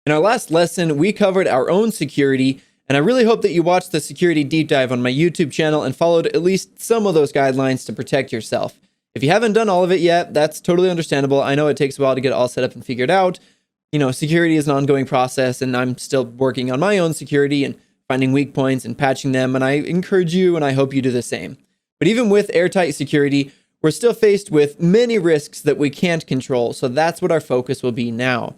In our last lesson, we covered our own security, and I really hope that you watched the security deep dive on my YouTube channel and followed at least some of those guidelines to protect yourself. If you haven't done all of it yet, that's totally understandable. I know it takes a while to get it all set up and figured out. You know, security is an ongoing process, and I'm still working on my own security and finding weak points and patching them, and I encourage you and I hope you do the same. But even with airtight security, we're still faced with many risks that we can't control, so that's what our focus will be now.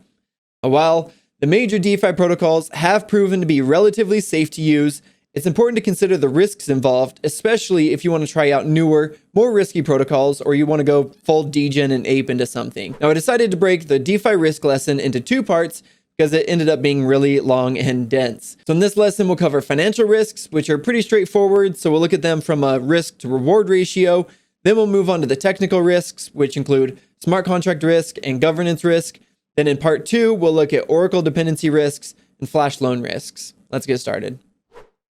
While the major DeFi protocols have proven to be relatively safe to use, it's important to consider the risks involved, especially if you want to try out newer, more risky protocols, or you want to go full degen and ape into something. Now, I decided to break the DeFi risk lesson into two parts because it ended up being really long and dense. So in this lesson, we'll cover financial risks, which are pretty straightforward. So we'll look at them from a risk to reward ratio. Then we'll move on to the technical risks, which include smart contract risk and governance risk. Then in part 2, we'll look at Oracle dependency risks and flash loan risks. Let's get started.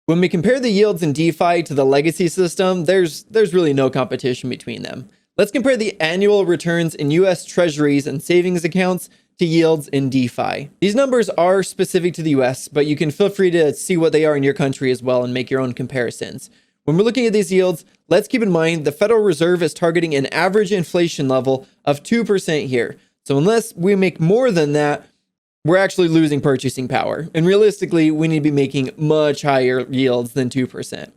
When we compare the yields in DeFi to the legacy system, there's really no competition between them. Let's compare the annual returns in US treasuries and savings accounts to yields in DeFi. These numbers are specific to the US, but you can feel free to see what they are in your country as well and make your own comparisons. When we're looking at these yields, let's keep in mind the Federal Reserve is targeting an average inflation level of 2% here. So unless we make more than that, we're actually losing purchasing power. And realistically, we need to be making much higher yields than 2%.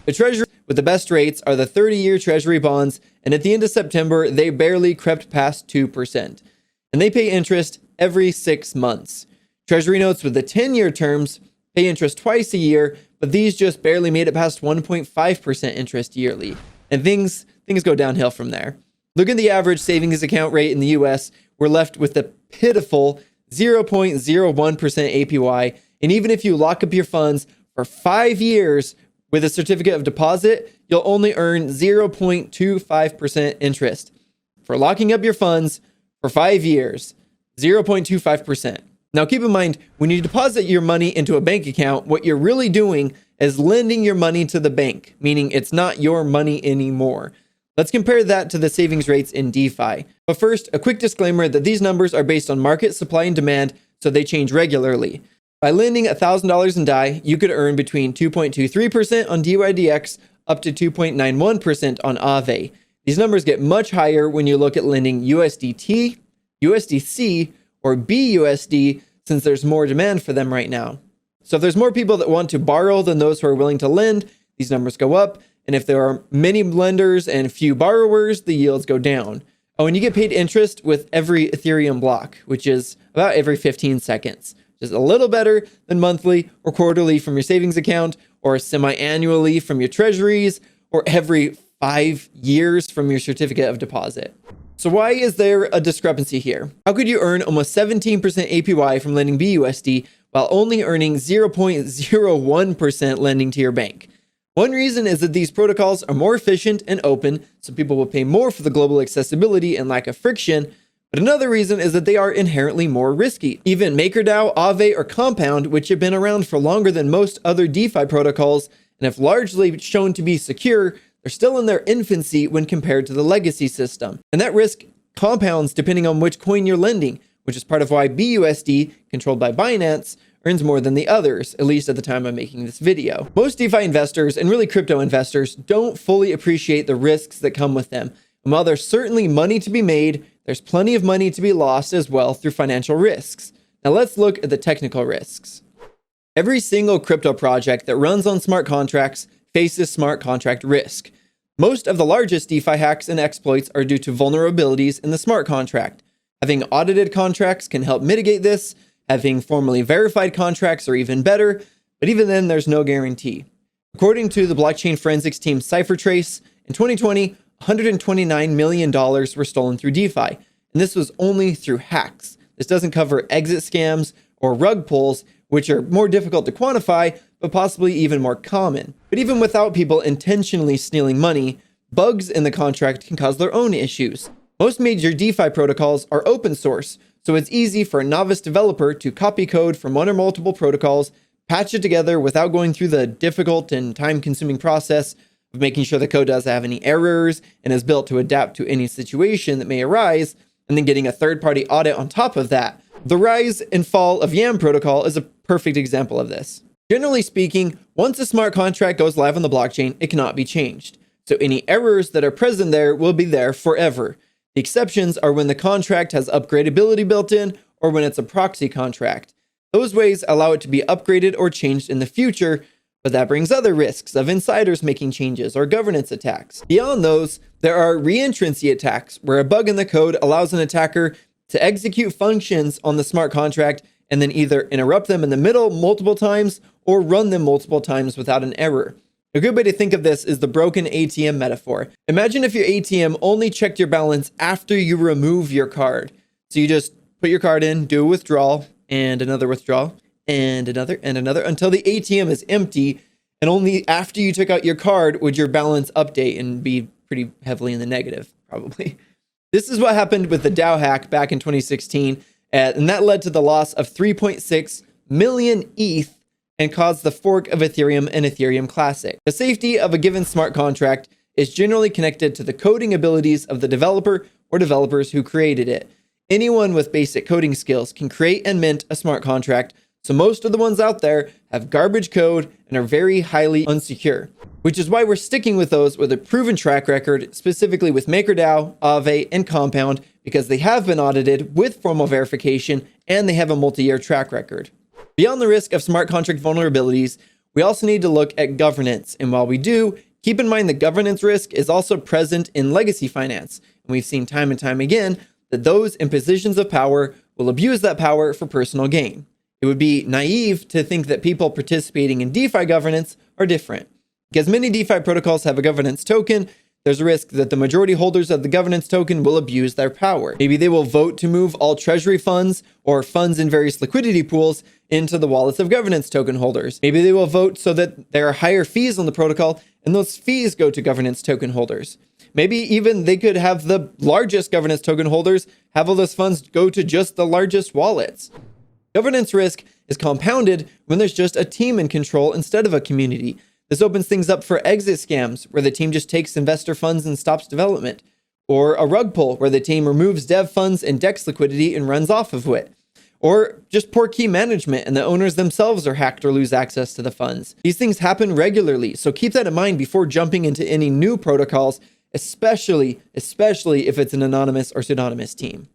The treasury with the best rates are the 30-year treasury bonds, and at the end of September, they barely crept past 2%. And they pay interest every 6 months. Treasury notes with the 10-year terms pay interest twice a year, but these just barely made it past 1.5% interest yearly. And things go downhill from there. Look at the average savings account rate in the US. We're left with the pitiful 0.01% APY. And even if you lock up your funds for 5 years with a certificate of deposit, you'll only earn 0.25% interest. For locking up your funds for 5 years, 0.25%. Now keep in mind, when you deposit your money into a bank account, what you're really doing is lending your money to the bank, meaning it's not your money anymore. Let's compare that to the savings rates in DeFi. But first, a quick disclaimer that these numbers are based on market supply and demand, so they change regularly. By lending $1,000 in DAI, you could earn between 2.23% on DYDX up to 2.91% on Aave. These numbers get much higher when you look at lending USDT, USDC, or BUSD, since there's more demand for them right now. So if there's more people that want to borrow than those who are willing to lend, these numbers go up. And if there are many lenders and few borrowers, the yields go down. Oh, and you get paid interest with every Ethereum block, which is about every 15 seconds. Just a little better than monthly or quarterly from your savings account, or semi-annually from your treasuries, or every 5 years from your certificate of deposit. So why is there a discrepancy here? How could you earn almost 17% APY from lending BUSD while only earning 0.01% lending to your bank? One reason is that these protocols are more efficient and open, so people will pay more for the global accessibility and lack of friction. But another reason is that they are inherently more risky. Even MakerDAO, Aave, or Compound, which have been around for longer than most other DeFi protocols and have largely shown to be secure, they're still in their infancy when compared to the legacy system. And that risk compounds depending on which coin you're lending, which is part of why BUSD, controlled by Binance, earns more than the others, at least at the time I'm making this video. Most DeFi investors, and really crypto investors, don't fully appreciate the risks that come with them. And while there's certainly money to be made, there's plenty of money to be lost as well through financial risks. Now let's look at the technical risks. Every single crypto project that runs on smart contracts faces smart contract risk. Most of the largest DeFi hacks and exploits are due to vulnerabilities in the smart contract. Having audited contracts can help mitigate this. Having formally verified contracts are even better, but even then there's no guarantee. According to the blockchain forensics team CipherTrace, in 2020, $129 million were stolen through DeFi, and this was only through hacks. This doesn't cover exit scams or rug pulls, which are more difficult to quantify, but possibly even more common. But even without people intentionally stealing money, bugs in the contract can cause their own issues. Most major DeFi protocols are open source, so it's easy for a novice developer to copy code from one or multiple protocols, patch it together without going through the difficult and time-consuming process of making sure the code doesn't have any errors and is built to adapt to any situation that may arise, and then getting a third-party audit on top of that. The rise and fall of YAM protocol is a perfect example of this. Generally speaking, once a smart contract goes live on the blockchain, it cannot be changed. So any errors that are present there will be there forever. The exceptions are when the contract has upgradability built in or when it's a proxy contract. Those ways allow it to be upgraded or changed in the future, but that brings other risks of insiders making changes or governance attacks. Beyond those, there are reentrancy attacks, where a bug in the code allows an attacker to execute functions on the smart contract and then either interrupt them in the middle multiple times or run them multiple times without an error. A good way to think of this is the broken ATM metaphor. Imagine if your ATM only checked your balance after you remove your card. So you just put your card in, do a withdrawal, and another withdrawal, and another, until the ATM is empty, and only after you took out your card would your balance update and be pretty heavily in the negative, probably. This is what happened with the DAO hack back in 2016, and that led to the loss of 3.6 million ETH and caused the fork of Ethereum and Ethereum Classic. The safety of a given smart contract is generally connected to the coding abilities of the developer or developers who created it. Anyone with basic coding skills can create and mint a smart contract, so most of the ones out there have garbage code and are very highly unsecure, which is why we're sticking with those with a proven track record, specifically with MakerDAO, Aave, and Compound, because they have been audited with formal verification and they have a multi-year track record. Beyond the risk of smart contract vulnerabilities, we also need to look at governance. And while we do, keep in mind the governance risk is also present in legacy finance. And we've seen time and time again that those in positions of power will abuse that power for personal gain. It would be naive to think that people participating in DeFi governance are different. Because many DeFi protocols have a governance token, there's a risk that the majority holders of the governance token will abuse their power. Maybe they will vote to move all treasury funds or funds in various liquidity pools into the wallets of governance token holders. Maybe they will vote so that there are higher fees on the protocol and those fees go to governance token holders. Maybe even they could have the largest governance token holders have all those funds go to just the largest wallets. Governance risk is compounded when there's just a team in control instead of a community. This opens things up for exit scams, where the team just takes investor funds and stops development. Or a rug pull, where the team removes dev funds and DEX liquidity and runs off of it. Or just poor key management and the owners themselves are hacked or lose access to the funds. These things happen regularly, so keep that in mind before jumping into any new protocols, especially if it's an anonymous or pseudonymous team.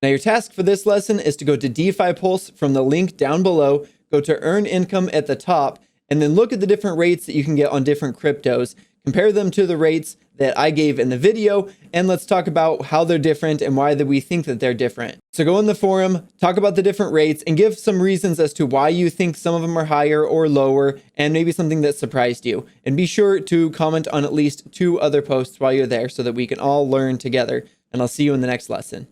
Now your task for this lesson is to go to DeFi Pulse from the link down below, go to Earn Income at the top, and then look at the different rates that you can get on different cryptos. Compare them to the rates that I gave in the video, and let's talk about how they're different and why we think that they're different. So go in the forum, talk about the different rates, and give some reasons as to why you think some of them are higher or lower, and maybe something that surprised you. And be sure to comment on at least 2 other posts while you're there so that we can all learn together. And I'll see you in the next lesson.